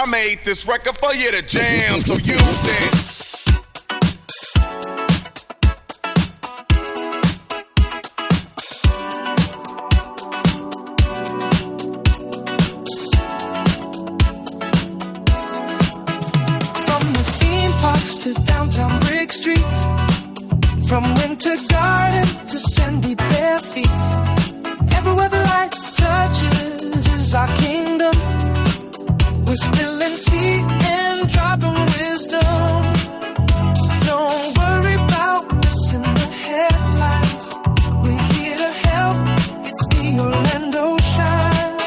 I made this record for you to jam, so use it. From the theme parks to downtown brick streets, from Winter Garden to sandy bare feet, everywhere the light touches is our kingdom. We're spilling tea and dropping wisdom. Don't worry about missing the headlines. We're here to help. It's the Orlando Shine.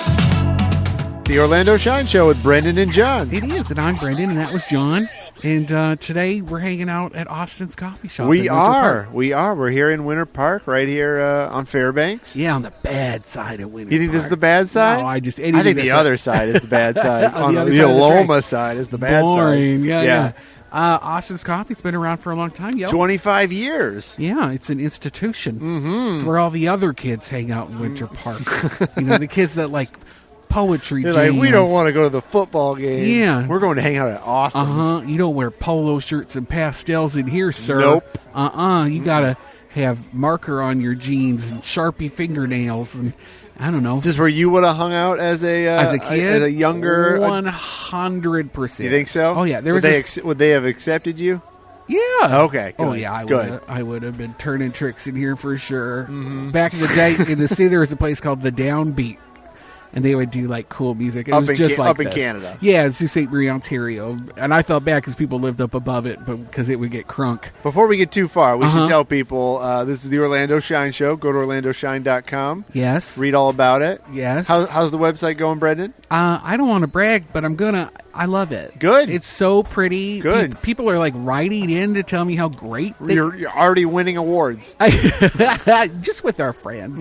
The Orlando Shine Show with Brendan and John. It is, and I'm Brendan, and that was John. And today we're hanging out at Austin's Coffee Shop. We are. We're here in Winter Park, right here on Fairbanks. Yeah, on the bad side of Winter You think Park. this is the bad side? No, I think the other side is the bad side. On the other the side of the Loma tracks. side is the bad Boring. side. Yeah. Austin's Coffee's been around for a long time. Yo. 25 years. Yeah, it's an institution. Mm-hmm. It's where all the other kids hang out in Winter Park. The kids that like poetry They're jams. like, we don't want to go to the football game. Yeah. We're going to hang out at Austin's. You don't wear polo shirts and pastels in here, sir. Nope. You gotta have marker on your jeans and Sharpie fingernails and I don't know. Is this where you would have hung out as a kid? as a younger? 100%. You think so? Oh yeah. There would was would they have accepted you? Yeah. Okay. Oh good, yeah. Good. I would have been turning tricks in here for sure. Mm-hmm. Back in the day, in the city, there was a place called the Downbeat. And they would do like cool music. It was just like up in this. Canada. Yeah, it's Sault Ste. Marie, Ontario. And I felt bad because people lived up above it, but because it would get crunk. Before we get too far, we should tell people this is the Orlando Shine Show. Go to orlandoshine.com. Yes. Read all about it. Yes. How's the website going, Brendan? I don't want to brag, but I love it. Good. It's so pretty. Good. People are like writing in to tell me how great You're already winning awards. just with our friends.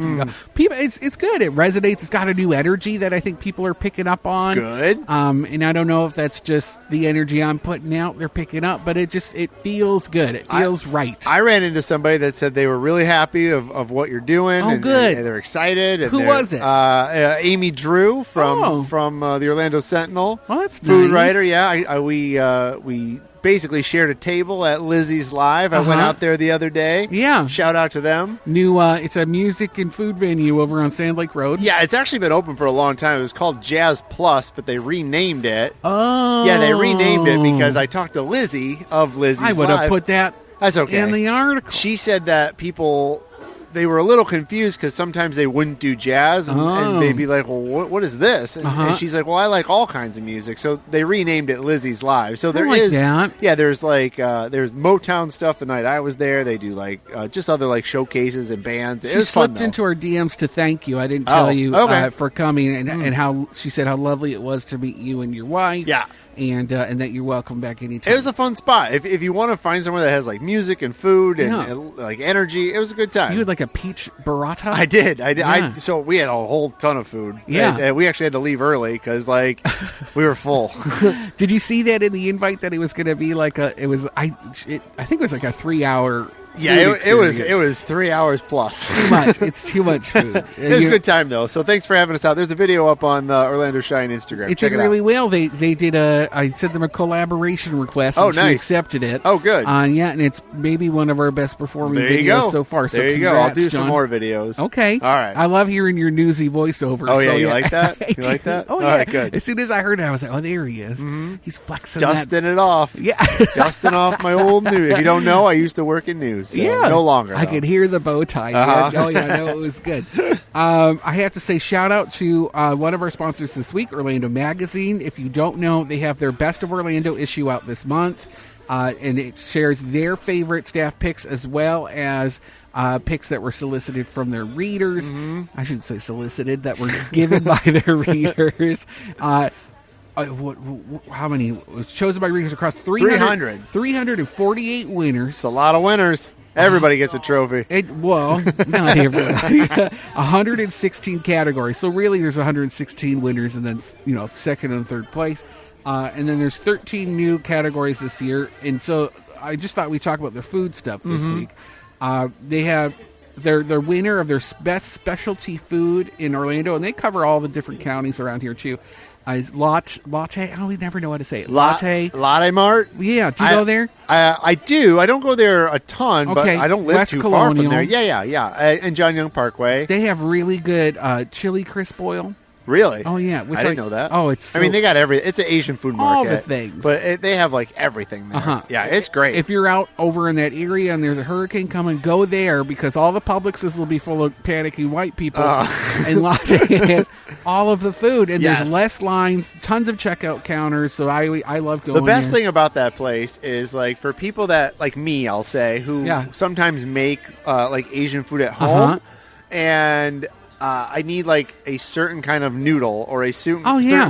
People, it's good. It resonates. It's got a new energy that I think people are picking up on. Good. And I don't know if that's just the energy I'm putting out. They're picking up, but it feels good. It feels right. I ran into somebody that said they were really happy of what you're doing. Oh, and, good. And they're excited. And Who was it? Amy Drew from the Orlando Sentinel. Well, that's food nice. writer. Yeah, we basically shared a table at Lizzie's Live. I went out there the other day. Yeah. Shout out to them. New. It's a music and food venue over on Sand Lake Road. Yeah, it's actually been open for a long time. It was called Jazz Plus, but they renamed it. Oh. Yeah, they renamed it because I talked to Lizzie of Lizzie's Live. I would have put that. That's okay. In the article. She said that they were a little confused because sometimes they wouldn't do jazz and they'd be like, well, what is this? And she's like, well, I like all kinds of music. So they renamed it Lizzie's Live. So there is, that. Yeah, there's there's Motown stuff the night I was there. They do just other showcases and bands. She slipped into her DMs to thank you. I didn't tell you for coming and how she said how lovely it was to meet you and your wife. Yeah. And that you're welcome back anytime. It was a fun spot. If you want to find somewhere that has music and food and energy, it was a good time. You had a peach burrata? I did. Yeah. So we had a whole ton of food. Yeah. And we actually had to leave early because we were full. Did you see that in the invite that it was going to be I think it was like a 3-hour. Yeah, it was 3 hours plus. Too much. It's too much food. It was a good time though. So thanks for having us out. There's a video up on the Orlando Shine Instagram. It Check did it really out. well. They did I sent them a collaboration request. Oh, and nice. She accepted it. Oh, good. Yeah, and it's maybe one of our best performing There you videos go. so far. So there you go. congrats, I'll do John. some more videos. Okay. All right. I love hearing your newsy voiceover. Oh, yeah. So, You like that? You like that? Oh, All yeah. right, good. As soon as I heard it, I was like, oh, there he is. Mm-hmm. He's flexing Dusting it off. Yeah. Dusting off my old news. If you don't know, I used to work in news. So Yeah. no longer. I though. could hear the bow tie. Oh, yeah, no, it was good. I have to say shout out to one of our sponsors this week, Orlando Magazine. If you don't know, they have their Best of Orlando issue out this month, and it shares their favorite staff picks as well as picks that were solicited from their readers. Mm-hmm. I shouldn't say solicited, that were given by their readers. How many? It was chosen by readers across 348 winners. It's a lot of winners. Everybody gets a trophy. Not everybody. 116 categories. So really, there's 116 winners, and then second and third place. And then there's 13 new categories this year. And so I just thought we'd talk about their food stuff this week. They have their winner of their best specialty food in Orlando, and they cover all the different counties around here too. Latte. Oh, we never know how to say it. Latte. Latte Mart. Yeah. Do you go there? I do. I don't go there a ton, but Okay, I don't live West too Colonial. far from there. Yeah. And John Young Parkway. They have really good chili crisp oil. Really? Oh yeah, I didn't know that. Oh, it's. I mean, they got it's an Asian food market. all the things, but they have like everything there. Uh-huh. Yeah, it's great. If you're out over in that area and there's a hurricane coming, go there because all the Publixes will be full of panicky white people, and Latte has all of the food, and Yes. there's less lines, tons of checkout counters. So I love going. The best there. thing about that place is like for people that like me, I'll say, who sometimes make like Asian food at home, and I need like a certain kind of noodle or a certain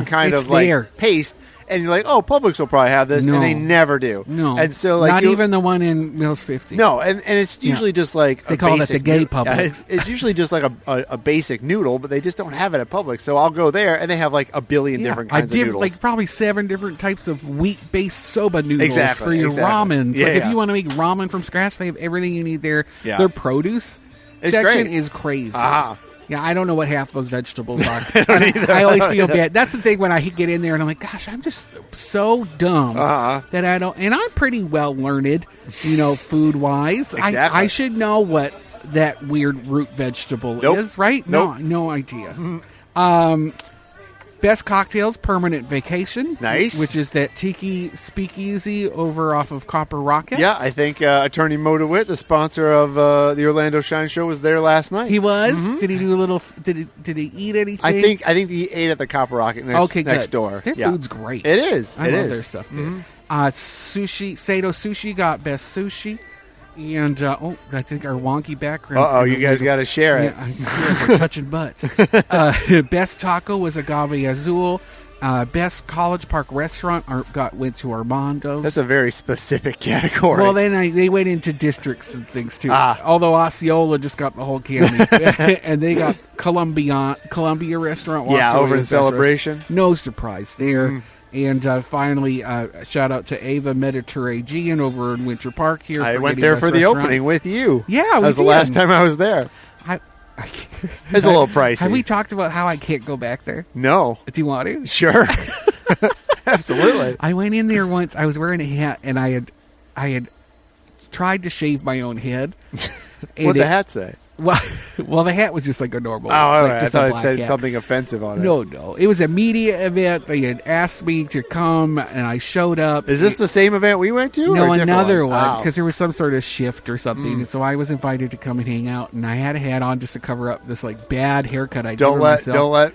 kind it's of like there. paste, and you're like, oh, Publix will probably have this, No. and they never do. No, and so like not even the one in Mills 50. No, and it's usually just like They a call it basic the gay noodle. Yeah, Publix. it's usually just like a basic noodle, but they just don't have it at Publix. So I'll go there, and they have like a billion different kinds of noodles. Like probably 7 different types of wheat-based soba noodles for your exactly. ramens. Yeah, like if yeah. you want to make ramen from scratch, they have everything you need there. Yeah. Their produce It's section great. is crazy. Ah. Yeah, I don't know what half those vegetables are. I always feel bad. That's the thing when I get in there and I'm like, gosh, I'm just so dumb that I don't. And I'm pretty well learned, food wise. Exactly. I should know what that weird root vegetable Nope. is, right? Nope. No idea. Best Cocktails, Permanent Vacation. Nice. Which is that tiki speakeasy over off of Copper Rocket. Yeah, I think Attorney Mo DeWitt, the sponsor of the Orlando Shine Show, was there last night. He was? Did he do a little, did he eat anything? I think he ate at the Copper Rocket next good. door. Their food's great. It is. I love their stuff there. Sushi, Sato Sushi got Best Sushi. And, I think our wonky background. You guys got to share it. Yeah, I can hear us, we're touching butts. Best Taco was Agave Azul. Best College Park Restaurant went to Armando's. That's a very specific category. Well, then they went into districts and things too. Ah. Although Osceola just got the whole county, and they got Columbia Restaurant. Over in Celebration. No surprise there. And finally, shout out to Ava Mediterranean over in Winter Park here. I for went getting there us for the restaurant. opening with you. Yeah, that was the last time I was there. It's a little pricey. Have we talked about how I can't go back there? No. Do you want to? Sure. Absolutely. I went in there once. I was wearing a hat, and I had tried to shave my own head. What'd the hat say? Well, the hat was just like a normal. All like right. just I a thought it black said hat. something offensive on it. No. It was a media event. They had asked me to come, and I showed up. Is this the same event we went to? No, or a different another one, Wow. because there was some sort of shift or something, and so I was invited to come and hang out, and I had a hat on just to cover up this like bad haircut I Don't did let myself.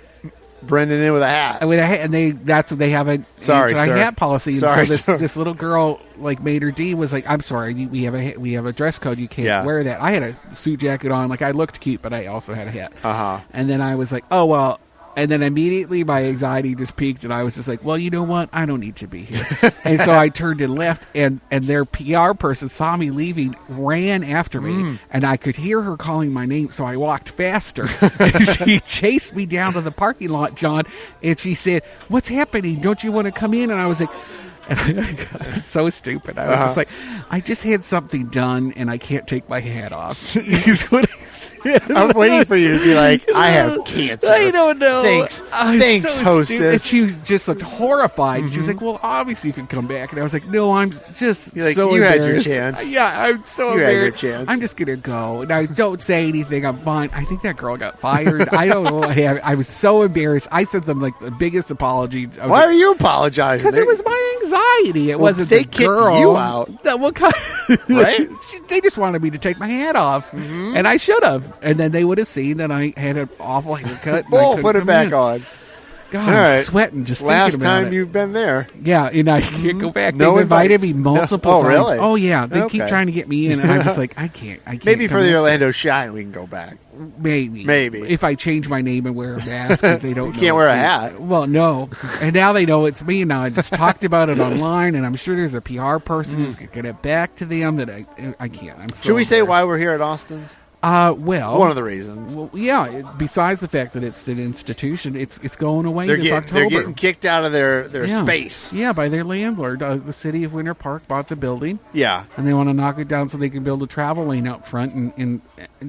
Brendan in with a hat. With a hat, and that's what they have a Sorry, anti sir. hat policy. And Sorry, so sir. this little girl, like Mater D, was like, "I'm sorry, we have a dress code. You can't wear that." I had a suit jacket on, like I looked cute, but I also had a hat. And then I was like, "Oh well." And then immediately my anxiety just peaked, and I was just like, well, you know what? I don't need to be here. And so I turned and left, and their PR person saw me leaving, ran after me, and I could hear her calling my name, so I walked faster. And she chased me down to the parking lot, John, and she said, "What's happening? Don't you want to come in?" And I was like... And I got so stupid. I was just like, I just had something done, and I can't take my hat off. Is what I said. I was waiting for you to be like, I have cancer. I don't know. Thanks, so hostess. stupid. And she just looked horrified. She was like, well, obviously you can come back. And I was like, no, I'm just You're like, so you had your embarrassed. chance. Yeah, I'm so You had your embarrassed. chance. I'm just going to go. Now, don't say anything. I'm fine. I think that girl got fired. I don't know what happened. I was so embarrassed. I sent them like the biggest apology. Why are you apologizing? Because it was my anxiety. It wasn't they the girl. kicked you out. Right? They just wanted me to take my hat off, and I should have. And then they would have seen that I had an awful haircut. and I Bull, couldn't put it come back in. on. God, All I'm right. sweating just Last thinking about time it. you've been there. Yeah, and I can't go back. No They've invited invites. me multiple Oh, times. really? Oh, yeah. They keep Okay. trying to get me in, and I'm just like, I can't. Maybe come for the in. Orlando Shine, we can go back. Maybe. If I change my name and wear a mask, and they don't know can't wear it's a me. hat. Well, no. And now they know it's me. Now I just talked about it online, and I'm sure there's a PR person who's going to get it back to them that I can't. I'm so Should we say embarrassed. why we're here at Austin's? Well, One of the reasons. Well, yeah. Besides the fact that it's an institution, it's going away They're this October. They're getting kicked out of their Yeah. space. Yeah, by their landlord. The city of Winter Park bought the building. Yeah. And they want to knock it down so they can build a travel lane out front. And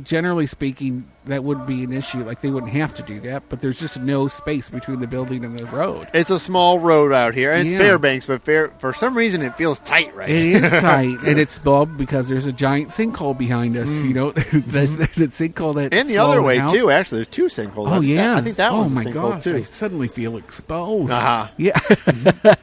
generally speaking, that wouldn't be an issue. Like, they wouldn't have to do that, but there's just no space between the building and the road. It's a small road out here, and it's Fairbanks, but for some reason it feels tight, right? It is tight, and it's because there's a giant sinkhole behind us. You know, the sinkhole that and the other way too. Actually, there's two sinkholes. Oh yeah, I think that one's my a sinkhole gosh, too. I suddenly feel exposed. Yeah,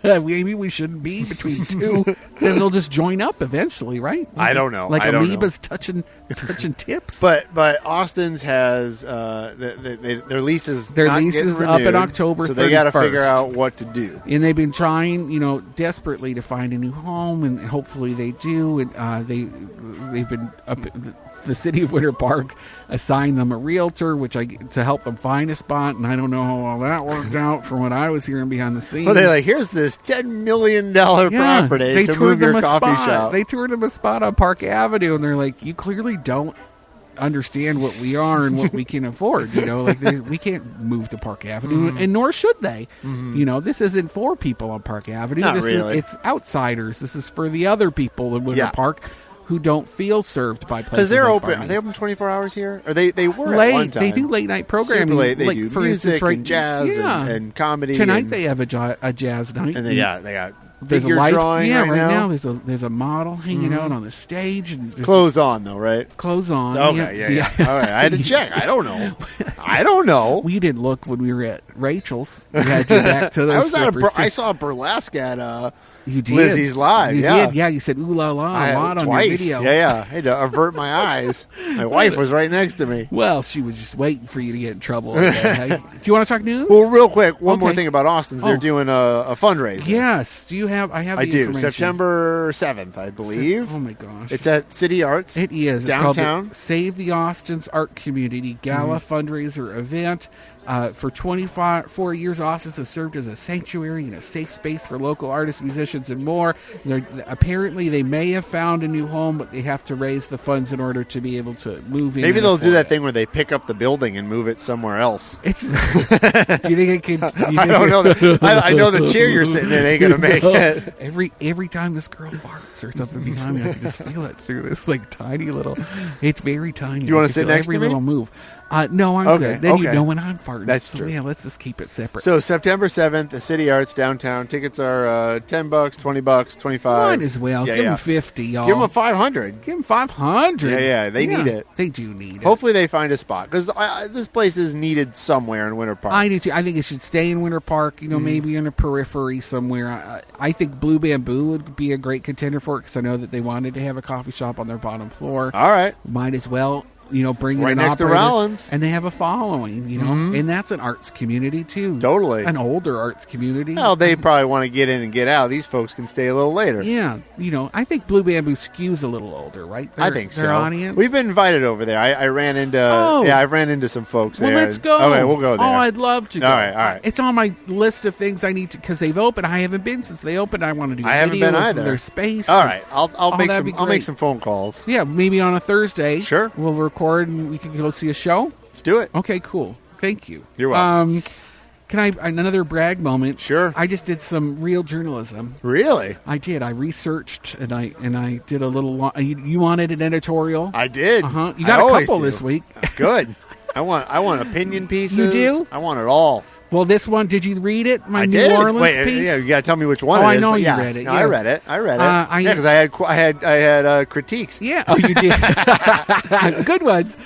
maybe we shouldn't be between two. Then they'll just join up eventually, right? I don't know. Like I don't amoebas touching tips. But Austin's has their lease is up in October, so they got to figure out what to do. And they've been trying, desperately to find a new home, and hopefully they do. And they've been up. The city of Winter Park assigned them a realtor, to help them find a spot, and I don't know how all that worked out from what I was hearing behind the scenes. Well, they're like, here's this $10 million property to move your coffee shop. They toured them a spot on Park Avenue, and they're like, you clearly don't understand what we are and what we can afford. We can't move to Park Avenue, and nor should they. This isn't for people on Park Avenue. Not really. It's outsiders. This is for the other people in Winter Park who don't feel served by places. Because they're like open. Barney's. Are they open 24 hours here? Or they were late. At one time. They do late night programming. Super late. They do for music instance, and jazz and comedy. Tonight they have a jazz night. And they got there's figure a live drawing right now. There's a model hanging out on the stage. And clothes on though, right? Clothes on. Okay, yeah. All right, I had to check. I don't know. We didn't look when we were at Rachel's. We had to back to those. I saw a burlesque at you did. Lizzie's live. You yeah, did. Yeah, you said ooh la la a lot on twice. your video. Yeah. I had to avert my eyes. My wife was right next to me. Well, she was just waiting for you to get in trouble. Again, hey? Do you want to talk news? Well, real quick, one more thing about Austin's. They're doing a fundraiser. Yes. Do you have? I have. I the do. information. September 7th, I believe. Oh my gosh! It's at City Arts. It is downtown. It's called the Save the Austin's Art Community Gala fundraiser event. For 24 years, Austin's has served as a sanctuary and a safe space for local artists, musicians, and more. Apparently, they may have found a new home, but they have to raise the funds in order to be able to move in. Maybe they'll do that thing where they pick up the building and move it somewhere else. Do you think it can? I don't know. I know the chair you're sitting in ain't going to make it. Every time this girl farts or something behind me, I can just feel it through this tiny little. It's very tiny. Do you want to sit next to me? Every little move. No, I'm good. Then you know when I'm farting. That's true. Yeah, let's just keep it separate. So September 7th, the City Arts downtown. Tickets are $10, $20, $25. Might as well. Yeah, Give them 50, y'all. Give them $500. Give them 500. Yeah, they need it. They do need it. Hopefully they find a spot because this place is needed somewhere in Winter Park. I do too. I think it should stay in Winter Park. Maybe in a periphery somewhere. I think Blue Bamboo would be a great contender for it because I know that they wanted to have a coffee shop on their bottom floor. All right. Might as well. Bring right in next to Rollins, and they have a following, and that's an arts community too. Totally, an older arts community. Well, they probably want to get in and get out. These folks can stay a little later. Yeah, I think Blue Bamboo skews a little older, right? I think so. Their audience. We've been invited over there. I ran into. I ran into some folks there. Well, let's go. Okay, we'll go there. Oh, I'd love to go. All right. It's on my list of things I need to because they've opened. I haven't been since they opened. I want to do. I haven't been either. Their space. All right, I'll make some phone calls. Yeah, maybe on a Thursday. Sure, we'll record and we can go see a show. Let's do it. Okay, cool. Thank you. You're welcome. Can I another brag moment? Sure. I just did some real journalism. Really? I did. I researched and I did a little. You wanted an editorial? I did. You got a couple this week. Good. I want opinion pieces. You do? I want it all. Well, this one, did you read it? My I New did. Orleans piece. Yeah, you got to tell me which one. I it is, know you read it. No, yeah. I read it. Yeah, because I had critiques. Yeah. Oh, you did. Good ones.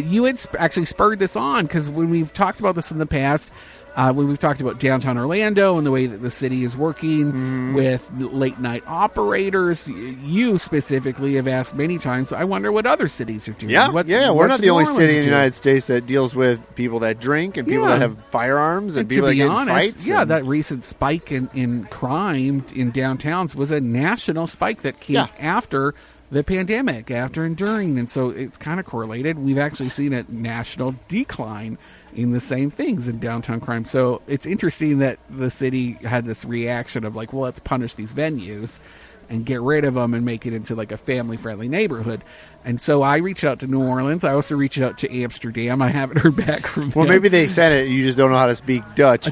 You had actually spurred this on because when we've talked about this in the past, when we've talked about downtown Orlando and the way that the city is working with late night operators, you specifically have asked many times, I wonder what other cities are doing. Yeah, we're not the only city in the United States States that deals with people that drink and people that have firearms and people that get in fights. Yeah, that recent spike in crime in downtowns was a national spike that came after the pandemic, after and during, and so it's kind of correlated. We've actually seen a national decline in the same things in downtown crime. So it's interesting that the city had this reaction of like, well, let's punish these venues and get rid of them and make it into like a family-friendly neighborhood. And so I reached out to New Orleans. I also reached out to Amsterdam. I haven't heard back from them. Well, maybe they said it. You just don't know how to speak Dutch.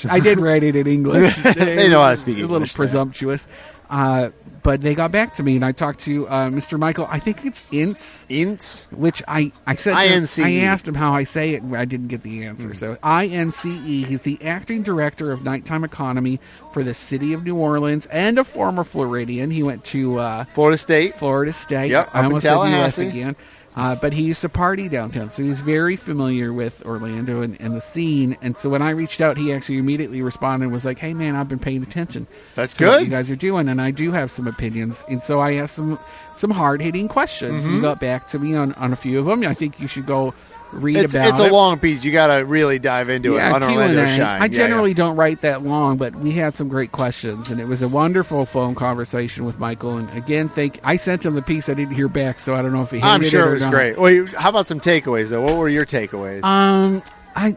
I did write it in English. They know how to speak English. A little presumptuous. But they got back to me, and I talked to Mr. Michael. I think it's Ince, which I said INCE. I asked him how I say it, and I didn't get the answer. So INCE. He's the acting director of nighttime economy for the city of New Orleans and a former Floridian. He went to Florida State. Yep, I almost said US Tallahassee. again. But he used to party downtown, so he's very familiar with Orlando and the scene. And so when I reached out, he actually immediately responded and was like, "Hey, man, I've been paying attention. That's to what good. you guys are doing, and I do have some opinions." And so I asked some hard-hitting questions. He got back to me on a few of them. I think you should go read about it. It's a long piece. You got to really dive into it on Orlando Q&A. Shine. I generally don't write that long, but we had some great questions, and it was a wonderful phone conversation with Michael. And again, I sent him the piece. I didn't hear back, so I don't know if he hated I'm sure it it or was not. great. Wait, how about some takeaways, though? What were your takeaways?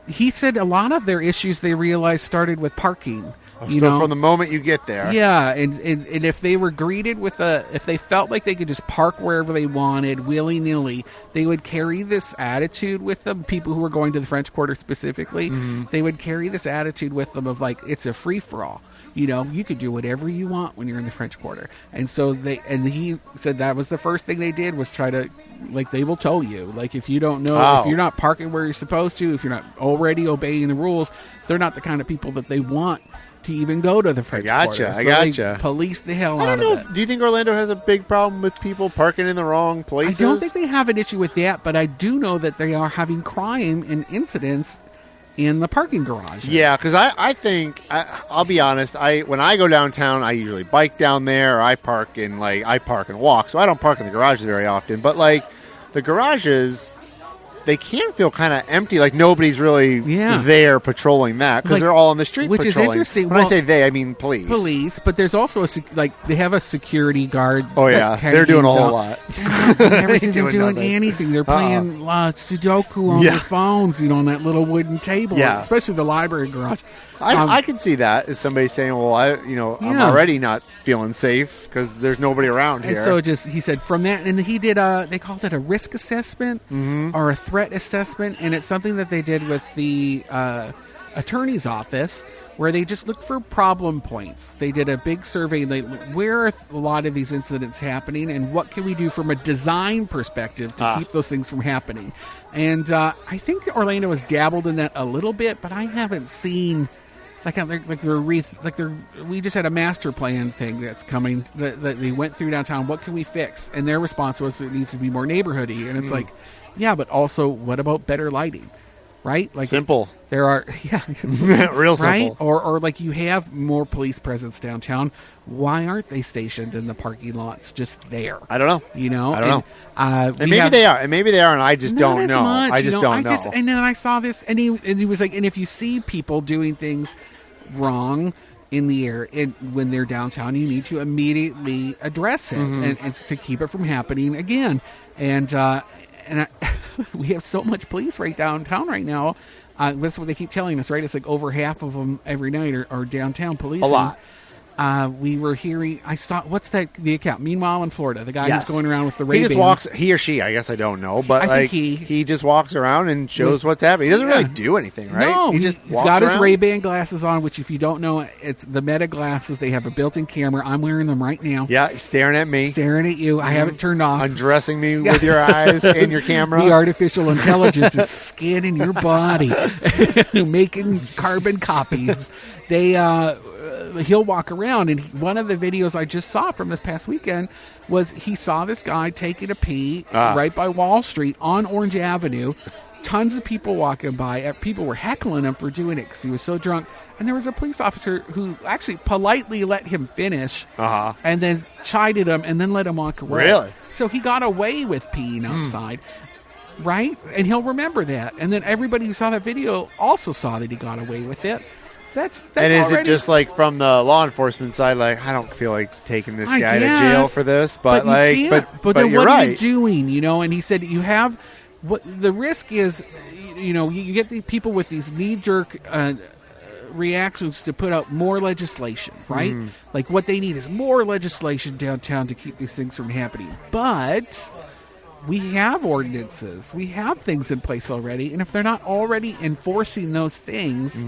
He said a lot of their issues they realized started with parking. So from the moment you get there. Yeah, and if they were greeted with if they felt like they could just park wherever they wanted, willy-nilly, they would carry this attitude with them, people who were going to the French Quarter specifically, they would carry this attitude with them of like, it's a free-for-all. You could do whatever you want when you're in the French Quarter. And so he said that was the first thing they did was try to, like, they will tow you. Like, if you don't know, if you're not parking where you're supposed to, if you're not already obeying the rules, they're not the kind of people that they want to even go to the French Quarter. I gotcha. They police the hell I out don't of know. it. Do you think Orlando has a big problem with people parking in the wrong places? I don't think they have an issue with that, but I do know that they are having crime and incidents in the parking garage. Yeah, because I think, I'll be honest, when I go downtown, I usually bike down there, or I park and walk, so I don't park in the garages very often. But, like, the garages, they can feel kind of empty, like nobody's really there patrolling that, because they're all on the street which patrolling. Is interesting. When I say they, I mean police. But there's also they have a security guard. Oh, yeah. They're doing a whole lot. I've never seen them doing nothing. anything. They're playing Sudoku on their phones, on that little wooden table, especially the library garage. I can see that as somebody saying, well, I'm already not feeling safe because there's nobody around here. And so he said from that, and he did they called it a risk assessment or a threat assessment, and it's something that they did with the attorney's office where they just looked for problem points. They did a big survey, where are a lot of these incidents happening, and what can we do from a design perspective to keep those things from happening. And I think Orlando has dabbled in that a little bit, but I haven't seen... we just had a master plan thing that's coming that they went through downtown. What can we fix? And their response was it needs to be more neighborhoody. And it's like, yeah, but also what about better lighting? Right? Like simple. There are real simple. Right? Or like you have more police presence downtown. Why aren't they stationed in the parking lots just there? I don't know. I don't know. And maybe they are. And maybe they are, and I just don't know. I just don't know. And then I saw this, and he was like, and if you see people doing things wrong in the air when they're downtown, you need to immediately address it and to keep it from happening again. And we have so much police right downtown right now. That's what they keep telling us, right? It's like over half of them every night are downtown policing. A lot. We were hearing. I saw the account. Meanwhile, in Florida, the guy who's going around with the Ray-Bans. He just walks. He or she, I guess I don't know, but I think he just walks around and shows what's happening. He doesn't really do anything, right? No, he's got around. his Ray-Ban glasses on, which if you don't know, it's the Meta glasses. They have a built-in camera. I'm wearing them right now. Yeah, he's staring at me. Staring at you. I haven't turned off. Undressing me with your eyes and your camera. The artificial intelligence is scanning your body, making carbon copies. He'll walk around, and one of the videos I just saw from this past weekend was he saw this guy taking a pee right by Wall Street on Orange Avenue. Tons of people walking by. People were heckling him for doing it because he was so drunk. And there was a police officer who actually politely let him finish and then chided him and then let him walk away. Really? So he got away with peeing outside. Right? And he'll remember that. And then everybody who saw that video also saw that he got away with it. That's and is already, it just like from the law enforcement side, like I don't feel like taking this guy to jail for this, but then what right. are you doing? And he said you have what the risk is. You get the people with these knee-jerk reactions to put out more legislation, right? Like what they need is more legislation downtown to keep these things from happening. But we have ordinances, we have things in place already, and if they're not already enforcing those things.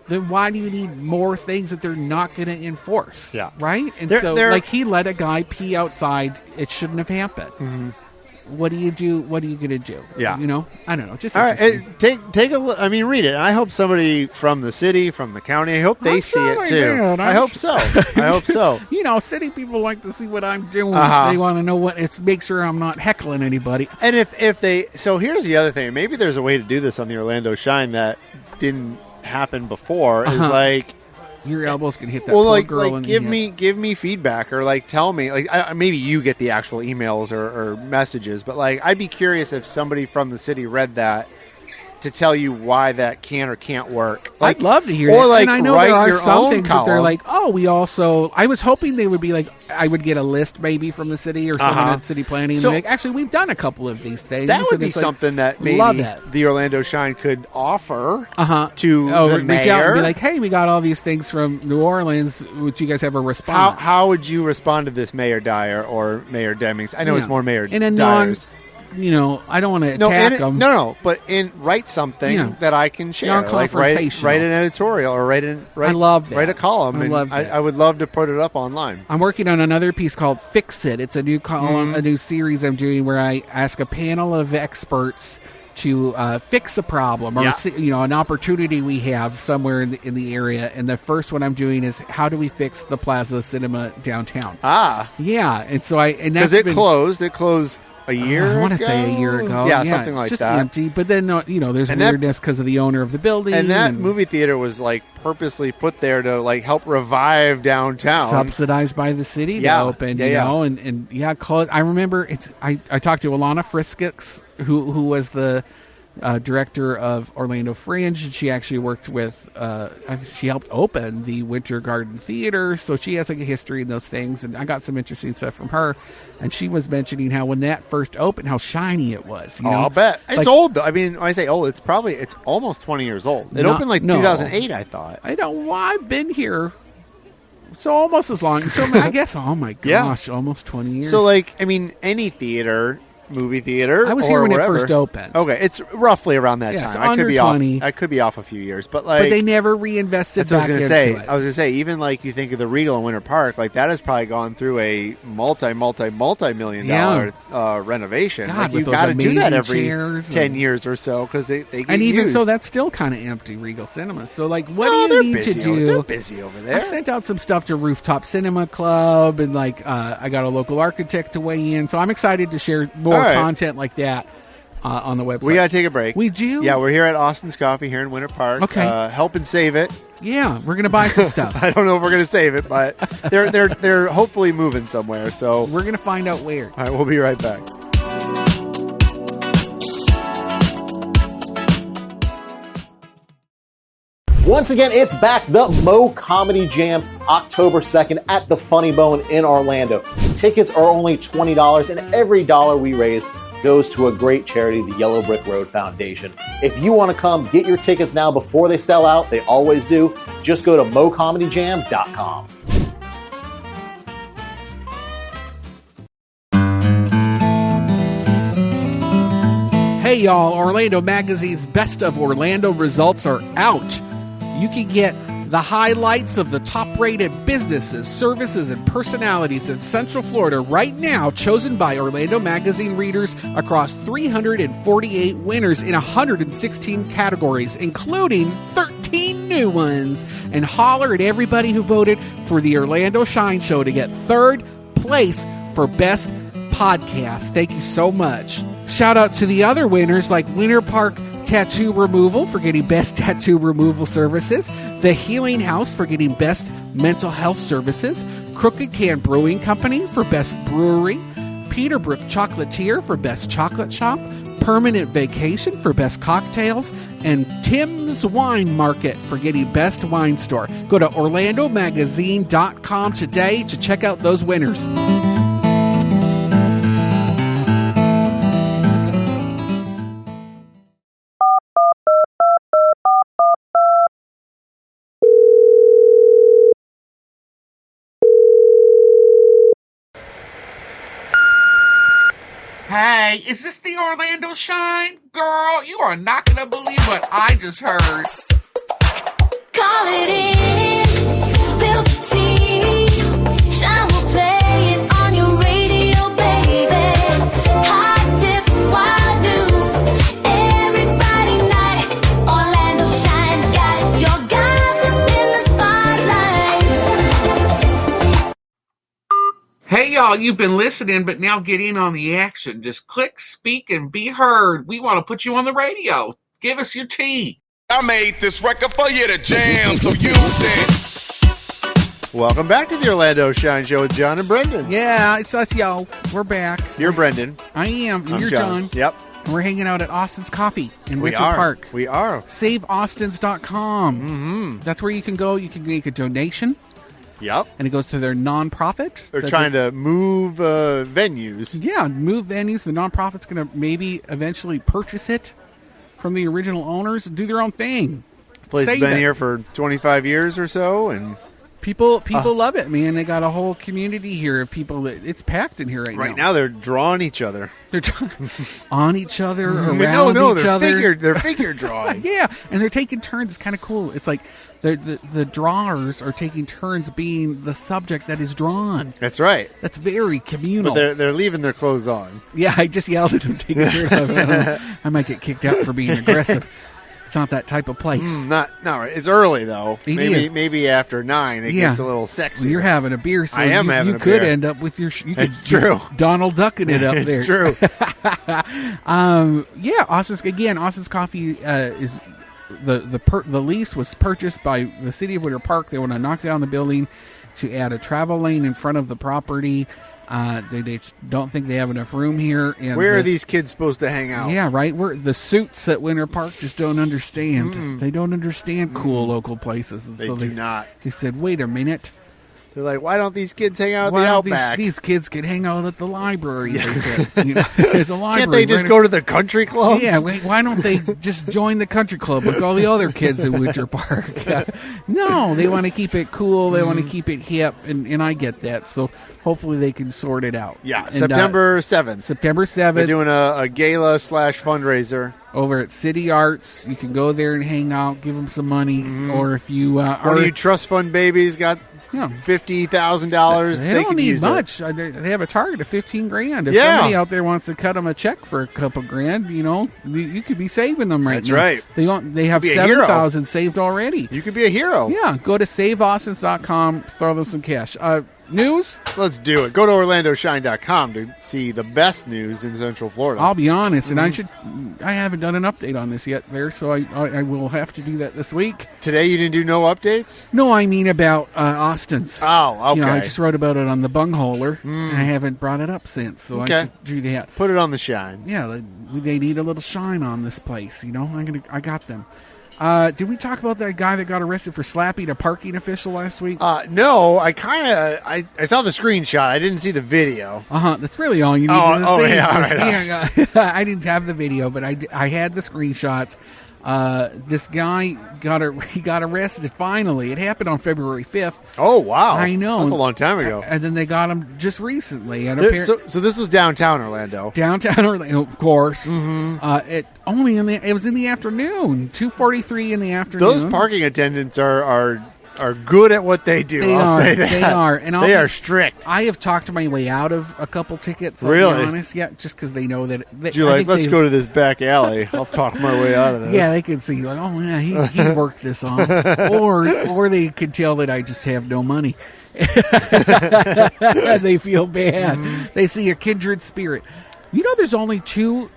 then why do you need more things that they're not going to enforce? Yeah. Right? And They're- so, they're- like, he let a guy pee outside. It shouldn't have happened. Mm-hmm. What do you do? What are you going to do? Yeah. You know? I don't know. Just All right, interesting. take a look. I mean, read it. I hope somebody from the city, from the county, I hope they I'm see sure it they too. did. I hope so. I hope so. You know, city people like to see what I'm doing. Uh-huh. They want to know what it's. Make sure I'm not heckling anybody. And if they, so here's the other thing. Maybe there's a way to do this on the Orlando Shine that didn't happen before. Is like, your elbows can hit that well, poor like girl in the head. give me feedback, or like tell me, like maybe you get the actual emails or messages, but like I'd be curious if somebody from the city read that to tell you why that can or can't work. Like, I'd love to hear or that. like And I know write there are your some own things that they're column. like, oh, we also. I was hoping they would be like, I would get a list maybe from the city or someone at city planning. So- and be like, actually, we've done a couple of these things. That would And be it's like, something that maybe love that. the Orlando Shine could offer Uh-huh. to the reach out and mayor. be like, hey, we got all these things from New Orleans. Would you guys have a response? How would you respond to this, Mayor Dyer or Mayor Demings? I know it's Yeah. more Mayor in a Dyer's. I don't want to No, attack them. but write something Yeah. that I can share. Like Non-confrontational. write an editorial or write I love that. write a column. I and love that. I would love to put it up online. I'm working on another piece called Fix It. It's a new column, a new series I'm doing where I ask a panel of experts to fix a problem or Yeah. an opportunity we have somewhere in the area. And the first one I'm doing is how do we fix the Plaza Cinema downtown? Yeah, and so Because it closed. It closed a year. I want to ago? say a year ago. Yeah, something like it's just that. empty. But then there's And that- weirdness because of the owner of the building And that movie theater was like purposely put there to like help revive downtown. subsidized by the city Yeah. to open, Yeah, you yeah. know, and close. I remember I talked to Alana Friskix, who was the director of Orlando Fringe, and she actually worked with. She helped open the Winter Garden Theater, so she has like a history in those things. And I got some interesting stuff from her, and she was mentioning how when that first opened, how shiny it was. You know? I'll bet it's Like- old though. I mean, when I say old, it's almost 20 years old. It opened like No. 2008, I thought. I don't. Well, I've been here. So almost as long. So I guess. Oh my Yeah. gosh, almost 20 years. So like, I mean, any theater, movie theater. I was or here when wherever. it first opened. Okay, it's roughly around that Yeah, time. so I could under be 20. off. I could be off a few years, but like, but they never reinvested that's what I back was into gonna say. it. I was gonna say, even like you think of the Regal in Winter Park, like that has probably gone through a multi-million dollar renovation. God, like with you've those got to do that amazing every chairs 10 and- years or so because they get And even used. so, that's still kind of empty, Regal Cinema. So, like, what No, do they're you need to busy do? They're busy over there. I sent out some stuff to Rooftop Cinema Club, and like, I got a local architect to weigh in. So I'm excited to share more All right. content like that on the website. We got to take a break. We do? Yeah, we're here at Austin's Coffee here in Winter Park. Okay. Help and save it. Yeah, we're gonna buy some stuff. I don't know if we're going to save it, but they're hopefully moving somewhere. So, We're gonna find out where. all right, we'll be right back. Once again, it's back, the Mo Comedy Jam, October 2nd at the Funny Bone in Orlando. Tickets are only $20, and every dollar we raise goes to a great charity, the Yellow Brick Road Foundation. If you want to come, get your tickets now before they sell out. They always do. Just go to mocomedyjam.com. Hey y'all, Orlando Magazine's Best of Orlando results are out. You can get the highlights of the top-rated businesses, services, and personalities in Central Florida right now, chosen by Orlando Magazine readers across 348 winners in 116 categories, including 13 new ones. And holler at everybody who voted for the Orlando Shine Show to get third place for Best Podcast. Thank you so much. Shout out to the other winners like Winter Park Tattoo Removal for getting Best Tattoo Removal Services, The Healing House for getting Best Mental Health Services, Crooked Can Brewing Company for Best Brewery, Peterbrook Chocolatier for Best Chocolate Shop, Permanent Vacation for Best Cocktails, and Tim's Wine Market for getting Best Wine Store. Go to OrlandoMagazine.com today to check out those winners. Hey, is this the Orlando Shine? Girl, you are not going to believe what I just heard. God call it in. Spill the tea. Shine will play it on your radio, baby. Hot tips, wild news. Every Friday night, Orlando Shine's got your gossip in the spotlight. Hey, y'all, you've been listening, but now get in on the action. Just click, speak, and be heard. We want to put you on the radio. Give us your tea. I made this record for you to jam, so use it. Welcome back to the Orlando Shine Show with John and Brendan. Yeah, it's us, y'all. We're back. You're Brendan. I am. And I'm you're John. Yep. And we're hanging out at Austin's Coffee in We Winter are. Park. We are. SaveAustins.com. Mm-hmm. That's where you can go. You can make a donation, Yep. and it goes to their nonprofit. They're trying to move venues. Yeah, move venues. The nonprofit's going to maybe eventually purchase it from the original owners and do their own thing. Place has Save been it. here for 25 years or so, and People love it, man. They got a whole community here of people. It's packed in here right now they're drawing each other. They're on each other, around no, each they're other. they're figure drawing. Yeah, and they're taking turns. It's kind of cool. It's like the drawers are taking turns being the subject that is drawn. That's right. That's very communal. But they're leaving their clothes on. Yeah, I just yelled at them, take a shirt off. I might get kicked out for being aggressive. It's not that type of place. Not right. It's early though. It maybe is. maybe after 9 it Yeah. gets a little sexy. Well, you're having a beer, so I am having you a could beer. end up with your. You could It's true. Donald ducking it up there. It's true. Yeah, Austin's Coffee is the lease was purchased by the city of Winter Park. They want to knock down the building to add a travel lane in front of the property. They don't think they have enough room here. And Where are these kids supposed to hang out? Yeah, right. The suits at Winter Park just don't understand. They don't understand cool local places. And They so do not. They said, "Wait a minute. They're like, why don't these kids hang out at Why the don't Outback? these kids could hang out at the library?" They said, "There's a library. Can't they just right go to the country club? Yeah, why don't they just join the country club like all the other kids in Winter Park?" No, they want to keep it cool. They want to keep it hip, and I get that. So hopefully they can sort it out. Yeah, And, September 7th. September They're 7th doing a gala / fundraiser. over at City Arts. You can go there and hang out, give them some money, or if you One of you trust fund babies got yeah. $50,000. They don't could need use much. They have a target of $15,000. If Yeah. somebody out there wants to cut them a check for a couple grand, you could be saving them right That's now. right. They have Be a hero. 7,000 saved already. it. You could be a hero. Yeah, go to saveaustins.com, throw them some cash. News? Let's do it. Go to OrlandoShine.com to see the best news in Central Florida. I'll be honest, and I haven't done an update on this yet there, so I will have to do that this week. Today you didn't do no updates? No, I mean about Austin's. Oh, okay. I just wrote about it on the Bungholer, and I haven't brought it up since, so Okay. I should do that. Put it on the shine. Yeah, they need a little shine on this place. I got them. Did we talk about that guy that got arrested for slapping a parking official last week? No, I saw the screenshot. I didn't see the video. That's really all you need to Oh, see. yeah, all right. I didn't have the video, but I had the screenshots. This guy got arrested finally. It happened on February 5th. Oh, wow. I know. That's a long time ago. And then they got him just recently. And So this was downtown Orlando. downtown Orlando, of course. Mm-hmm. It was in the afternoon, 2:43 in the afternoon. Those parking attendants are good at what they do. I'll say that. They are. And they are strict. I have talked my way out of a couple tickets. I'll Really? be honest. Yeah, just because they know that. You're like, let's go to this back alley. I'll talk my way out of this. Yeah, they can see like, oh yeah, he worked this off, or they could tell that I just have no money. They feel bad. Mm-hmm. They see a kindred spirit. There's only two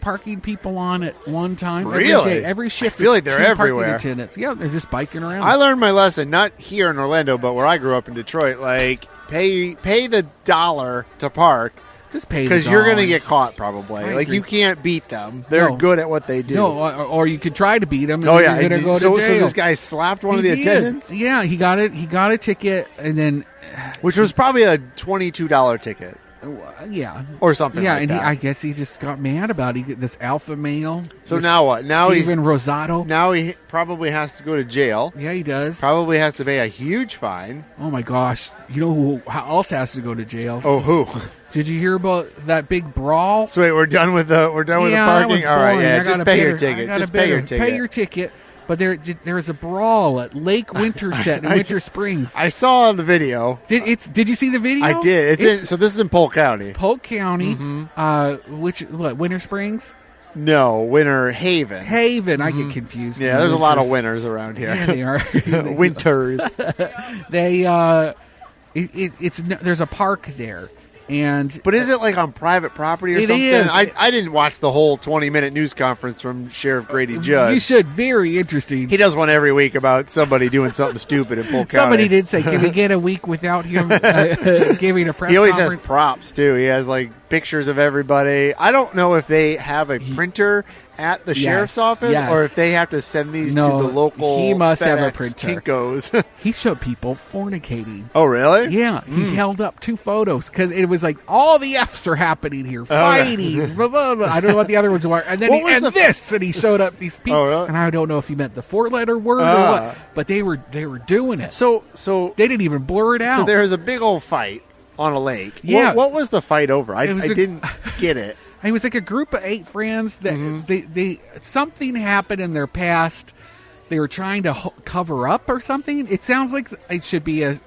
parking people on at one time. Really? Every day, every shift. I feel like it's they're two parking everywhere. attendants. Yeah, they're just biking around. I learned my lesson, not here in Orlando, but where I grew up in Detroit. Like, pay the $1 to park. Just pay Because you're going to get caught probably. I Like, agree. you can't beat them. They're No. good at what they do. No, or you could try to beat them. And Oh, then yeah. you're gonna go to So jail. this guy slapped one of He the did. attendants? Yeah, he got it. He got a ticket, and then Which was probably a $22 ticket yeah, or something yeah, like and that. I guess he just got mad about it. This alpha male. So this now what? Now Steven Rosato. Now he probably has to go to jail. Yeah, he does. Probably has to pay a huge fine. Oh my gosh! You know who else has to go to jail? Oh, who? Did you hear about that big brawl? So wait, we're done with the that parking. was All right, boring. yeah, I just gotta pay bid your her. ticket. I gotta Just bid pay your her. ticket. Pay your ticket. But there is a brawl at Lake Winterset in Winter Springs. I saw the video. Did you see the video? I did. So this is in Polk County. Polk County. Winter Springs? No, Winter Haven. Haven. I get confused. Yeah, there's a lot of winters around here. Yeah, they are. Winters. There's a park there. But is it like on private property or It something? is. I didn't watch the whole 20-minute news conference from Sheriff Grady Judd. You should. Very interesting. He does one every week about somebody doing something stupid in Polk County. Somebody did say, can we get a week without him giving a press He always conference? has props, too. He has, like, pictures of everybody. I don't know if they have a printer at the sheriff's office or if they have to send these to the local he must have a FedEx printer. Kinkos. He showed people fornicating. Oh, really? Yeah, he held up 2 photos because it was like all the F's are happening here, fighting. Blah, blah, blah. I don't know what the other ones were, and then and he showed up these people, and I don't know if he meant the 4-letter word or what, but they were doing it. So they didn't even blur it out. So there was a big old fight on a lake. Yeah. What was the fight over? I didn't get it. It was like a group of 8 friends that they something happened in their past. They were trying to cover up or something. It sounds like it should be a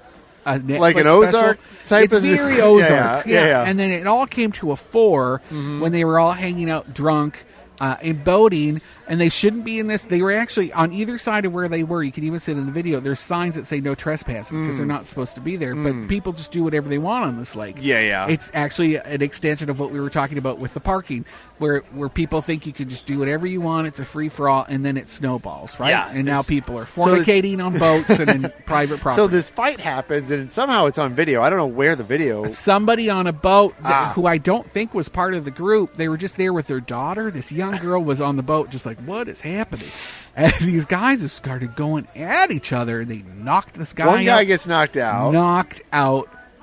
Netflix like an Ozark special. type. It's very Ozark. Yeah. And then it all came to a fore when they were all hanging out drunk and boating. And they shouldn't be in this. They were actually on either side of where they were. You can even see it in the video. There's signs that say no trespassing because they're not supposed to be there. But people just do whatever they want on this lake. Yeah. It's actually an extension of what we were talking about with the parking, where people think you can just do whatever you want. It's a free for all, and then it snowballs, right? Yeah, and now people are fornicating on boats and in private property. So this fight happens, and somehow it's on video. I don't know where the video. Somebody on a boat who I don't think was part of the group. They were just there with their daughter. This young girl was on the boat, just like, what is happening? And these guys just started going at each other, and they knocked this guy out. One guy gets knocked out.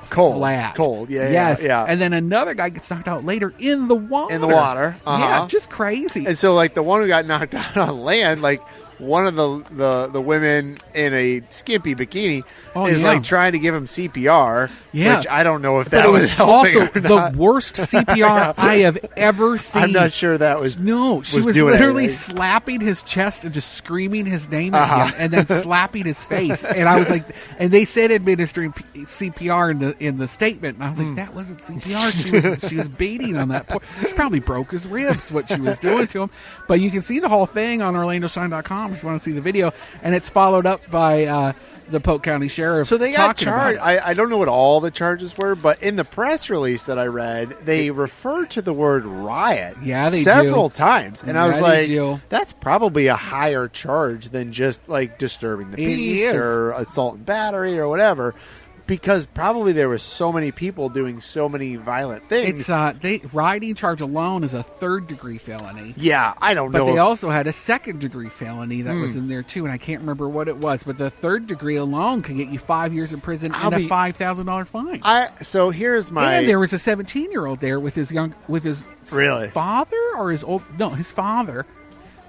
Flat. Cold. Yeah. Yes. Yeah. And then another guy gets knocked out later in the water. Yeah, just crazy. And so, like, the one who got knocked out on land, like, one of the women in a skimpy bikini is like trying to give him CPR. Yeah, which I don't know if but that it was helping also or not. the worst CPR I have ever seen. I'm not sure that was. No, she was doing literally anything. slapping his chest and just screaming his name at him, and then slapping his face. And I was like, and they said administering CPR in the statement, and I was like, that wasn't CPR. She was beating on that. She probably broke his ribs. What she was doing to him. But you can see the whole thing on OrlandoShine.com if you want to see the video, and it's followed up by the Polk County Sheriff. So they got charged. I I don't know what all the charges were, but in the press release that I read, they referred to the word riot several times. And I was like, that's probably a higher charge than just like disturbing the peace or assault and battery or whatever. Because probably there were so many people doing so many violent things. It's riding charge alone is a 3rd-degree felony. Yeah, I don't know. But they also had a 2nd-degree felony that was in there too, and I can't remember what it was. But the 3rd degree alone could get you 5 years in prison and a $5,000 fine. So here's my. And there was a 17-year-old there with his father or his father.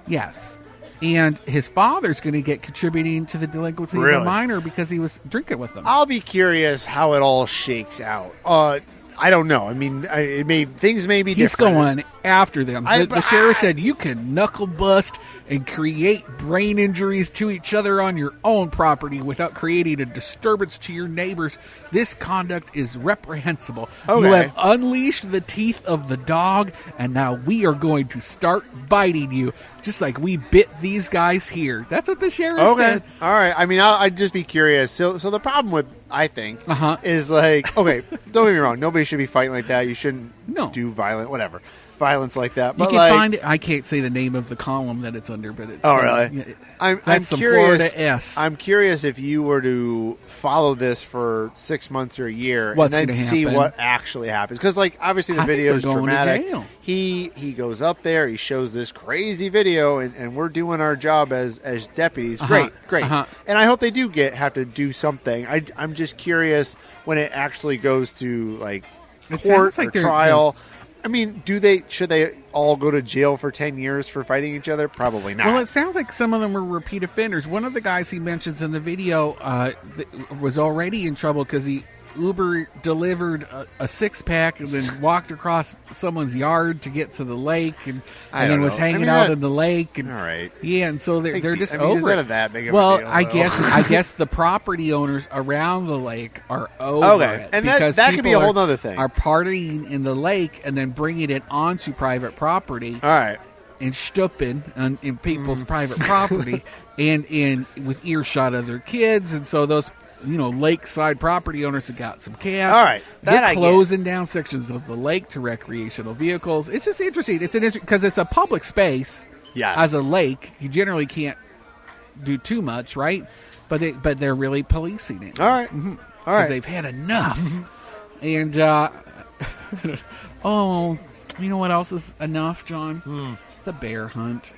Yes. And his father's going to get contributing to the delinquency of a minor because he was drinking with them. I'll be curious how it all shakes out. I don't know. I mean, things may be different. He's going after them. The sheriff said you can knuckle bust and create brain injuries to each other on your own property without creating a disturbance to your neighbors. This conduct is reprehensible. Okay. You have unleashed the teeth of the dog, and now we are going to start biting you, just like we bit these guys here. That's what the sheriff said. All right. I mean, I'd just be curious. So the problem with, I think, is like, okay, don't get me wrong. Nobody should be fighting like that. You shouldn't do violence like that. But you can find it. I can't say the name of the column that it's under, but it's. Oh, really? I'm some curious. Florida S. I'm curious if you were to follow this for 6 months or a year What's and then see what actually happens. Because, like, obviously the video is dramatic. He goes up there, he shows this crazy video, and we're doing our job as deputies. Great. And I hope they do have to do something. I'm just curious when it actually goes to, like, court or trial. I mean, should they all go to jail for 10 years for fighting each other? Probably not. Well, it sounds like some of them were repeat offenders. One of the guys he mentions in the video was already in trouble because he Uber delivered a 6-pack and then walked across someone's yard to get to the lake, and then was hanging out in the lake. And, all right. Yeah, and so they're just over is it. that that big of Well, a deal, I though? guess the property owners around the lake are over it. And because that could be a people whole other thing. Are partying in the lake and then bringing it onto private property. All right. And stooping in people's private property and with earshot of their kids. And so those, lakeside property owners have got some cash. All right. They're closing down sections of the lake to recreational vehicles. It's just interesting. It's because it's a public space. Yes. As a lake, you generally can't do too much, right? But they're really policing it. All right. Mm-hmm. All right. They've had enough. And, you know what else is enough, John? The bear hunt.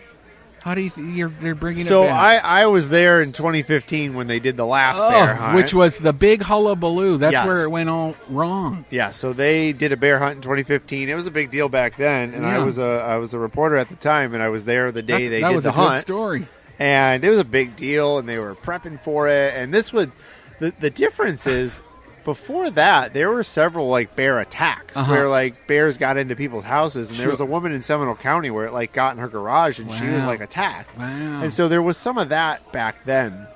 How do you think they're bringing it back? I was there in 2015 when they did the last bear hunt. Which was the big hullabaloo. That's Yes. where it went all wrong. Yeah, so they did a bear hunt in 2015. It was a big deal back then, and Yeah. I was a reporter at the time, and I was there the day they that did was the a hunt. good story. And it was a big deal, and they were prepping for it. And this would the difference is, before that, there were several bear attacks where bears got into people's houses, and there was a woman in Seminole County where it got in her garage and she was attacked. Wow. And so there was some of that back then.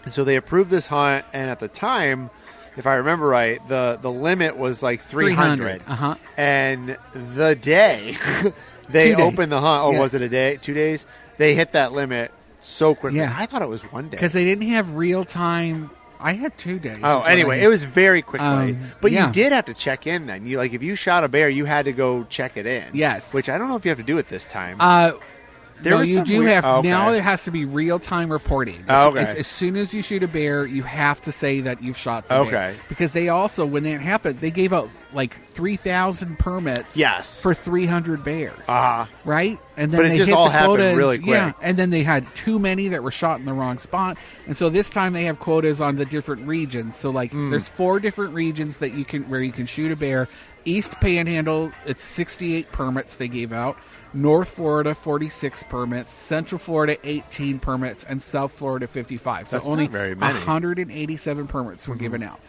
And so they approved this hunt, and at the time, if I remember right, the limit was 300. And the day they 2 days. opened the hunt, was it a day, 2 days? They hit that limit so quickly. Yeah. I thought it was 1 day. Because they didn't have real time. I had 2 days. Oh, anyway, it was very quickly. But yeah. you did have to check in then. You if you shot a bear, you had to go check it in. Yes. Which I don't know if you have to do it this time. No, you do have. okay. Now it has to be real time reporting. Okay. As soon as you shoot a bear, you have to say that you've shot the bear. Okay. Because they also, when that happened, they gave out 3,000 permits. Yes. For 300 bears. Right? And then But it they just hit all the happened quotas. really quick. Yeah. And then they had too many that were shot in the wrong spot. And so this time they have quotas on the different regions. So there's 4 different regions that where you can shoot a bear. East Panhandle, it's 68 permits they gave out. North Florida, 46 permits. Central Florida, 18 permits. And South Florida, 55. So That's only not very many. 187 permits were given out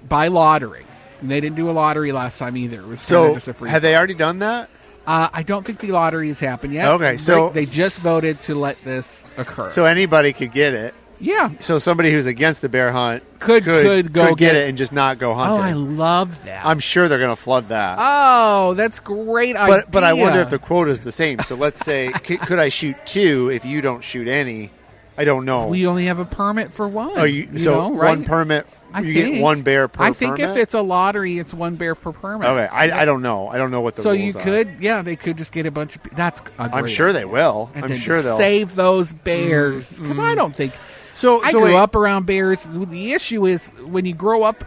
by lottery. And they didn't do a lottery last time either. It was so just a free. have they already done that? I don't think the lottery has happened yet. Okay, so- they just voted to let this occur. So anybody could get it. yeah, So somebody who's against the bear hunt could go get it and just not go hunting. Oh, I love that. I'm sure they're going to flood that. Oh, that's great idea. But I wonder if the quota is the same. So let's say, could I shoot 2 if you don't shoot any? I don't know. we only have a permit for one. Oh, know, right? one permit. I You think. get 1 bear per I think permit? if it's a lottery, it's 1 bear per permit. Okay, I don't know. I don't know what the So rules you are. could, they could just get a bunch of. That's a I'm great sure idea. they will. And I'm then sure they'll. save those bears because I don't think. So I so grew wait. up around bears. The issue is when you grow up,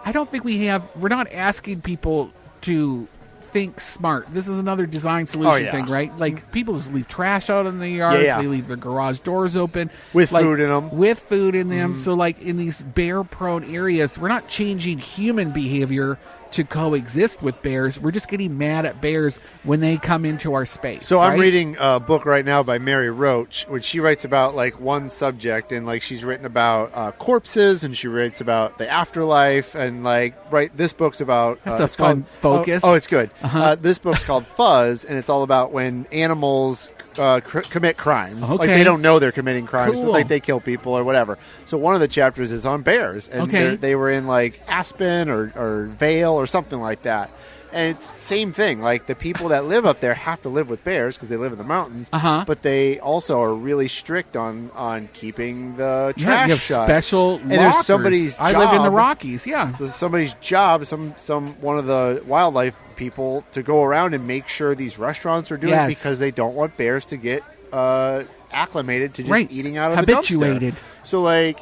I don't think we're not asking people to think smart. This is another design solution yeah. thing, right? People just leave trash out in the yards. Yeah. They leave their garage doors open. With food in 'em. With food in them. So in these bear-prone areas, we're not changing human behavior to coexist with bears. We're just getting mad at bears when they come into our space. So I'm right? reading a book right now by Mary Roach, which she writes about one subject, and she's written about corpses, and she writes about the afterlife, and this book's about That's a it's fun called- focus. Oh, it's good. This book's called Fuzz, and it's all about when animals commit crimes. Okay. They don't know they're committing crimes, Cool. but they kill people or whatever. So one of the chapters is on bears, and Okay. they were in Aspen or Vail or something like that. And it's the same thing. The people that live up there have to live with bears because they live in the mountains. But they also are really strict on keeping the trash you have shut. special And there's lockers. somebody's I lived in the job- Rockies, yeah. There's somebody's job, one of the wildlife people, to go around and make sure these restaurants are doing Yes. it because they don't want bears to get acclimated to just Right. eating out of Habituated. the dumpster.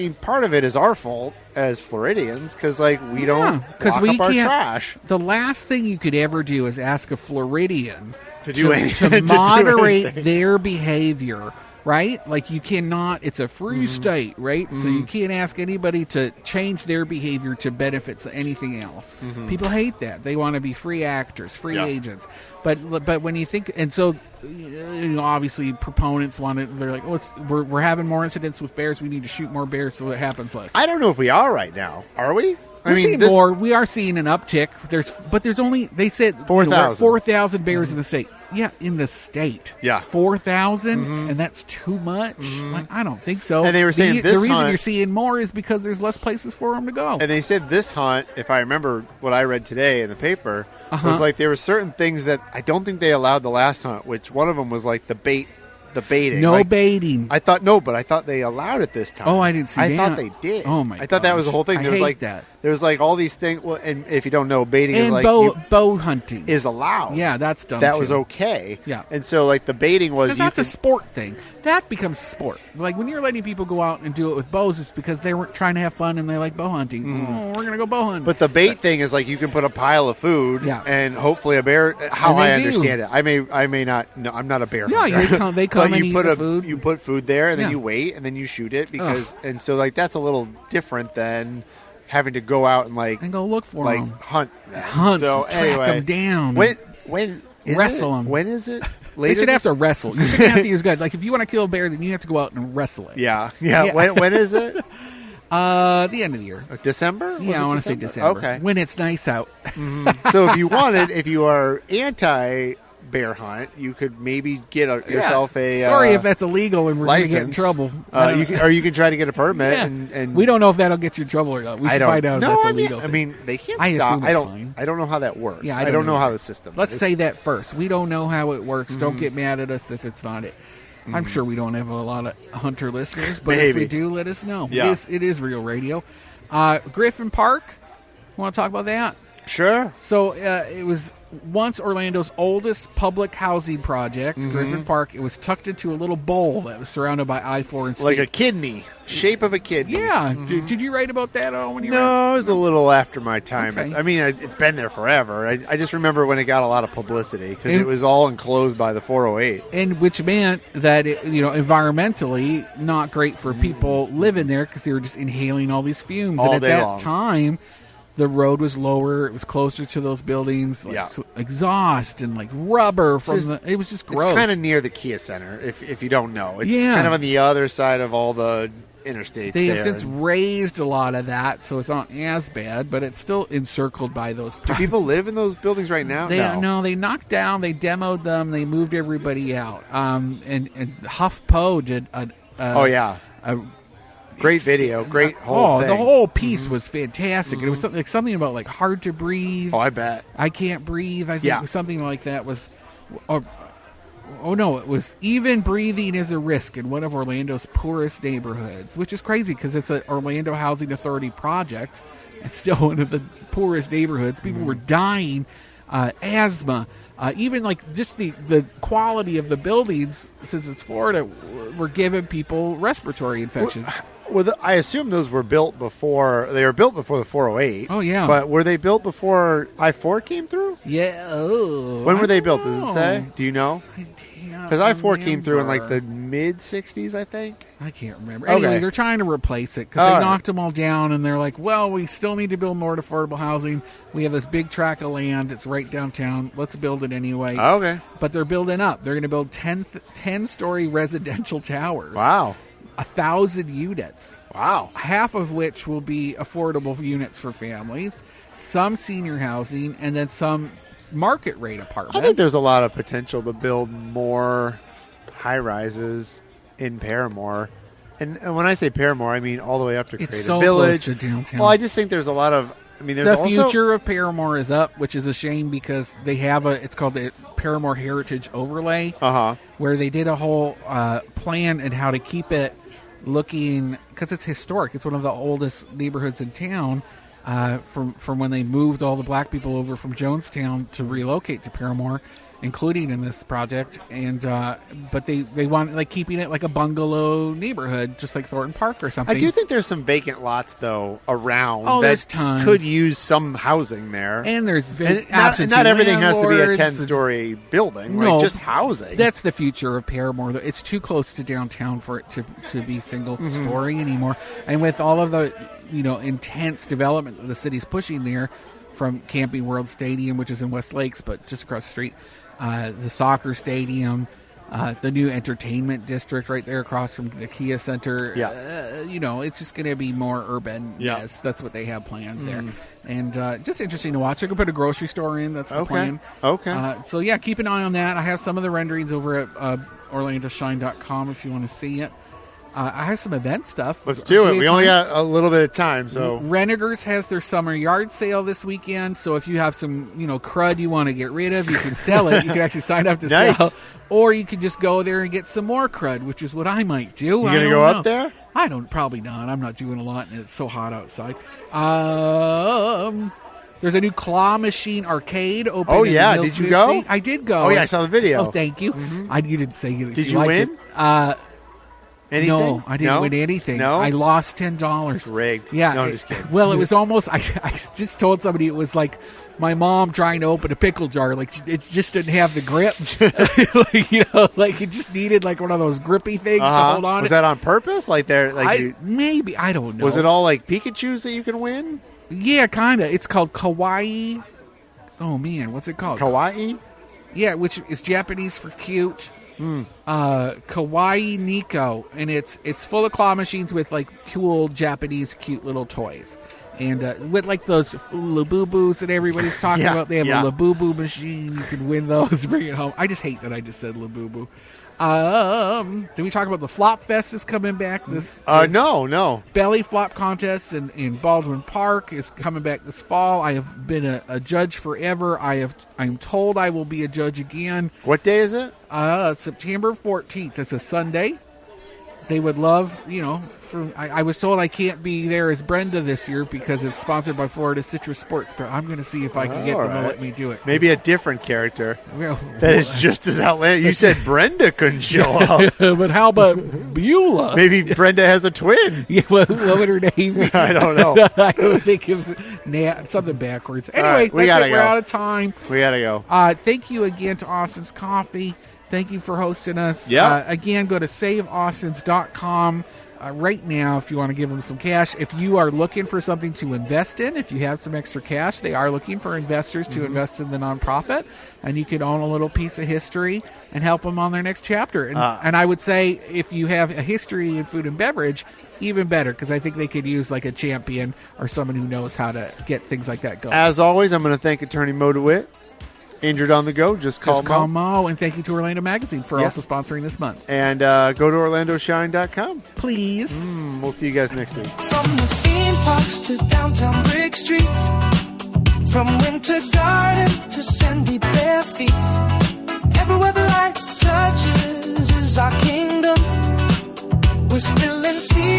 So part of it is our fault as Floridians because we don't lock we up our can't. trash. The last thing you could ever do is ask a Floridian To do anything- to to do moderate anything. their behavior right? Like you cannot. It's a free state, right? So you can't ask anybody to change their behavior to benefit anything else. People hate that. They want to be free actors, free agents. But when you think, and so obviously proponents want it. They're like, oh, we're having more incidents with bears. We need to shoot more bears so it happens less. I don't know if we are right now. Are we? We're seeing more. We are seeing an uptick. There's only, they said 4,000. 4,000 bears in the state. Yeah, in the state. Yeah. 4,000, and that's too much. Like, I don't think so. And they were saying the reason you're seeing more is because there's less places for them to go. And they said this hunt, if I remember what I read today in the paper, was like there were certain things that I don't think they allowed the last hunt. Which one of them was like the baiting. No like, baiting. I thought they allowed it this time. Oh, I didn't see that. I thought they did. Oh my! I thought that was the whole thing. I hate that. There was like all these things. Well, and if you don't know, baiting and is like bow hunting is allowed. Yeah, that's done. That too. was okay. Yeah, and so like the baiting was that's a sport thing. That becomes sport. Like when you're letting people go out and do it with bows, it's because they were trying to have fun and they like bow hunting. Oh, we're gonna go bow hunting. But the bait thing is like you can put a pile of food. And hopefully a bear. How I understand it, I may not. No, I'm not a bear. Yeah, hunter. they come and you eat put the food. You put food there and then you wait and then you shoot it because and so like that's a little different than having to go out and go look for them, hunt. So track anyway, them down. When wrestle them? When is it? They should have to wrestle. You shouldn't have to use guns. Like if you want to kill a bear, then you have to go out and wrestle it. Yeah. When is it? The end of the year. December? I want to say December. Okay. When it's nice out. So if you are anti bear hunt, you could maybe get yourself a sorry if that's illegal and we're going to get in trouble. You can try to get a permit and we don't know if that'll get you in trouble or not. We should find out if that's illegal. I mean they can't I stop. Assume I don't know how that works. Yeah, I don't know how the system Let's say that first. We don't know how it works. Don't get mad at us if it's not it. I'm sure we don't have a lot of hunter listeners, but if we do, let us know. Yeah. It is real radio. Griffin Park, want to talk about that? Sure. So it was once Orlando's oldest public housing project, Griffin Park. It was tucked into a little bowl that was surrounded by I-4 and State. Like a kidney, shape of a kidney. Yeah. Did you write about that at all when you No, it was a little after my time. Okay. I mean, it's been there forever. I just remember when it got a lot of publicity because it was all enclosed by the 408. And which meant that, environmentally not great for people living there because they were just inhaling all these fumes. All and at day that long. time, the road was lower. It was closer to those buildings. Exhaust and like rubber from it was just gross. It's kind of near the Kia Center, if you don't know. It's Yeah. kind of on the other side of all the interstates. They have since raised a lot of that, so it's not as bad, but it's still encircled by those. Do people live in those buildings right now? No, they knocked down, they demoed them, they moved everybody out. And HuffPo did a great video, great whole thing. The whole piece was fantastic. It was something about like hard to breathe. Oh, I bet. I can't breathe. I think it was something like that was. Oh no! It was even breathing is a risk in one of Orlando's poorest neighborhoods, which is crazy because it's an Orlando Housing Authority project. It's still one of the poorest neighborhoods. People were dying, asthma, even like just the quality of the buildings. Since it's Florida, were giving people respiratory infections. Well, I assume those were built before. They were built before the 408. Oh yeah, but were they built before I-4 came through? Yeah. When were they built? Does it say? Do you know? Because I-4 came through in like remember. the mid 60s, I think. I can't remember. Anyway, they're trying to replace it because they knocked them all down, and they're like, "Well, we still need to build more affordable housing. We have this big tract of land. It's right downtown. Let's build it anyway." Okay. But they're building up. They're going to build 10-story residential towers. Wow. 1,000 units. Wow. Half of which will be affordable units for families, some senior housing, and then some market rate apartments. I think there's a lot of potential to build more high-rises in Paramore. And when I say Paramore, I mean all the way up to Creative Village. Close to downtown. Well, I just think there's a lot of... I mean, there's the also... future of Paramore is up, which is a shame because they have it's called the Paramore Heritage Overlay, where they did a whole plan and how to keep it looking, because it's historic. It's one of the oldest neighborhoods in town from when they moved all the black people over from Jonestown to relocate to Paramore. including in this project. And but they want like keeping it like a bungalow neighborhood, just like Thornton Park or something. I do think there's some vacant lots though around there's that tons. could use some housing there. And there's not everything has to be a landlords. 10-story building, No, right? Just housing. That's the future of Paramore. It's too close to downtown for it to be single story anymore. And with all of the intense development that the city's pushing there, from Camping World Stadium, which is in West Lakes, but just across the street, the soccer stadium, the new entertainment district right there across from the Kia Center. It's just going to be more urban. Yeah. Yes, that's what they have planned there. And just interesting to watch. I could put a grocery store in. That's the plan. Okay. So, yeah, keep an eye on that. I have some of the renderings over at OrlandoShine.com if you want to see it. I have some event stuff. Let's do it. We only got a little bit of time, so Renegers has their summer yard sale this weekend. So if you have some, crud you want to get rid of, you can sell it. You can actually sign up to Nice. sell, or you can just go there and get some more crud, which is what I might do. You gonna go up there? Probably not. I'm not doing a lot, and it's so hot outside. There's a new claw machine arcade open. Oh, in yeah. the Did you Millsfield go? I did go. Oh, yeah, I saw the video. Oh, thank you. You didn't say you. Did you liked win? It. Anything? No, I didn't No? win anything. No? I lost $10. Rigged. Yeah. No, I'm just kidding. Well, it was almost. I just told somebody it was like my mom trying to open a pickle jar. Like it just didn't have the grip. Like it just needed like one of those grippy things to hold on. Was that on purpose? Maybe I don't know. Was it all like Pikachus that you can win? Yeah, kind of. It's called kawaii. Oh man, what's it called? Kawaii? Yeah, which is Japanese for cute. Kawaii Nico, and it's full of claw machines with like cool Japanese cute little toys, and with like those Labubu's that everybody's talking Yeah, about. They have yeah. a Labubu machine. You can win those, bring it home. I just hate that I just said Labubu. Did we talk about the Flop Fest is coming back? This No. belly flop contest in Baldwin Park is coming back this fall. I have been a judge forever. I'm told I will be a judge again. What day is it? September 14th. It's a Sunday. They would love, I was told I can't be there as Brenda this year because it's sponsored by Florida Citrus Sports, but I'm going to see if I can get them to let me do it. Maybe a different character Well, that is just as outlandish. You said Brenda couldn't show up. but how about Beulah? Maybe Brenda has a twin. Yeah, what would her name be? I don't know. I don't think it was something backwards. Anyway, right, we that's gotta it. We're go. out of time. We gotta go. Thank you again to Austin's Coffee. Thank you for hosting us. Yeah. Again, go to saveaustins.com right now if you want to give them some cash. If you are looking for something to invest in, if you have some extra cash, they are looking for investors to invest in the nonprofit, and you can own a little piece of history and help them on their next chapter. And I would say if you have a history in food and beverage, even better, because I think they could use like a champion or someone who knows how to get things like that going. As always, I'm going to thank Attorney Mo DeWitt. Injured on the go, just call Mo. And thank you to Orlando Magazine for also sponsoring this month. And go to OrlandoShine.com. Please. We'll see you guys next week. From the theme parks to downtown brick streets, from winter garden to sandy bare feet, everywhere the light touches is our kingdom. We're spilling tea